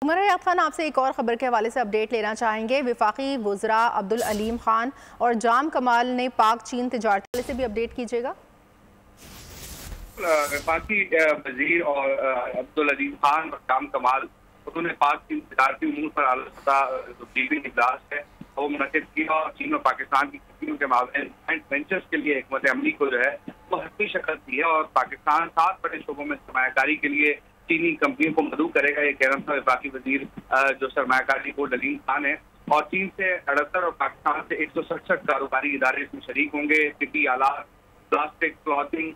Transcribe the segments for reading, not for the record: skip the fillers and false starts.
उमर हयात खान, आपसे एक और खबर के हवाले से अपडेट लेना चाहेंगे। वफाकी वज़रा अब्दुल अलीम खान और जाम कमाल ने पाक चीन तिजारत से भी अपडेट कीजिएगा। वफाकी वजीर और अब्दुल अलीम खान और जाम कमाल उन्होंने पाक चीन तिजारती उमूर पर आला जो ब्रीफिंग इजलास है वो मुनक़िद किया और चीन और पाकिस्तान की कंपनियों के मामले जॉइंट वेंचर्स के लिए हिकमत अमली को जो है वो हतमी शक्ल दी है और पाकिस्तान 7 बड़े शोबों में सरमायाकारी के लिए चीनी कंपनियों को मदऊ करेगा। ये कहना था वफाकी वजीर जो सरमायाकारी बोर्ड अलीम खान है। और चीन से 78 और पाकिस्तान से 167 कारोबारी इदारे इसमें शरीक होंगे। तिब्बी आलात, प्लास्टिक, क्लॉथिंग,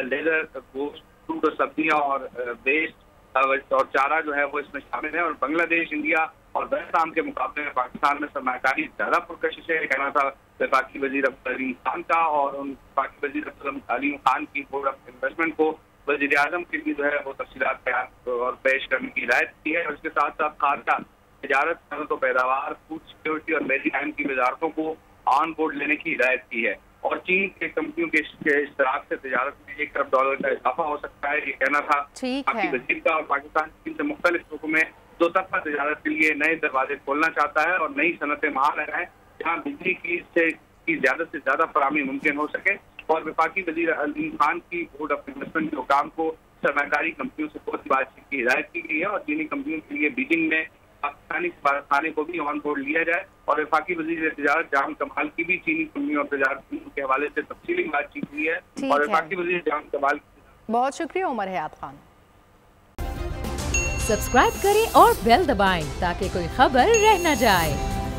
लेदर, गोश्त, फ्रूट और सब्जियां और वेस्ट और चारा जो है वो इसमें शामिल है। और बांग्लादेश, इंडिया और वियतनाम के मुकाबले में पाकिस्तान में सरमायाकारी ज्यादा पुरकशिश है, कहना था वफाकी वजीर अब्दुल अलीम खान का। और उन वफाकी वजीर अब्दुल अलीम खान की बोर्ड ऑफ इन्वेस्टमेंट को वज़ीर आज़म के लिए जो है वो तफसीलात तैयार और पेश करने की हिदायत की है। और इसके साथ साथ खारजा, तिजारत, सनअत व पैदावार, फूड सिक्योरिटी और मेरीटाइम की वजारतों को ऑन बोर्ड लेने की हिदायत की है। और चीन के कंपनियों के इश्तराक से तिजारत में $1 अरब का इजाफा हो सकता है, ये कहना था वफाकी वजीर का। और पाकिस्तान चीन से मुख्तलिफ सूबों में दो तरफा तिजारत के लिए नए दरवाजे खोलना चाहता है और नई सनतें वहां लगाएं जहाँ बिजली की ज्यादा से ज्यादा फराहमी मुमकिन हो सके। और वफाकी वजीर अलीम खान की बोर्ड ऑफ इन्वेस्टमेंट के हुकाम को सरमायाकारी कंपनियों से बहुत बातचीत की हिदायत की गई है और चीनी कंपनियों के लिए बीजिंग में पाकिस्तानी सफारतखाने को भी ऑन बोर्ड लिया जाए। और वफाकी वजीर तिजारत जाम कमाल की भी चीनी कंपनियों और तिजारत के हवाले से तफसीली बातचीत हुई है। और वफाकी वजीर जाम कमाल, बहुत शुक्रिया उमर हयात खान। सब्सक्राइब करें और बेल दबाएं ताकि कोई खबर रह न जाए।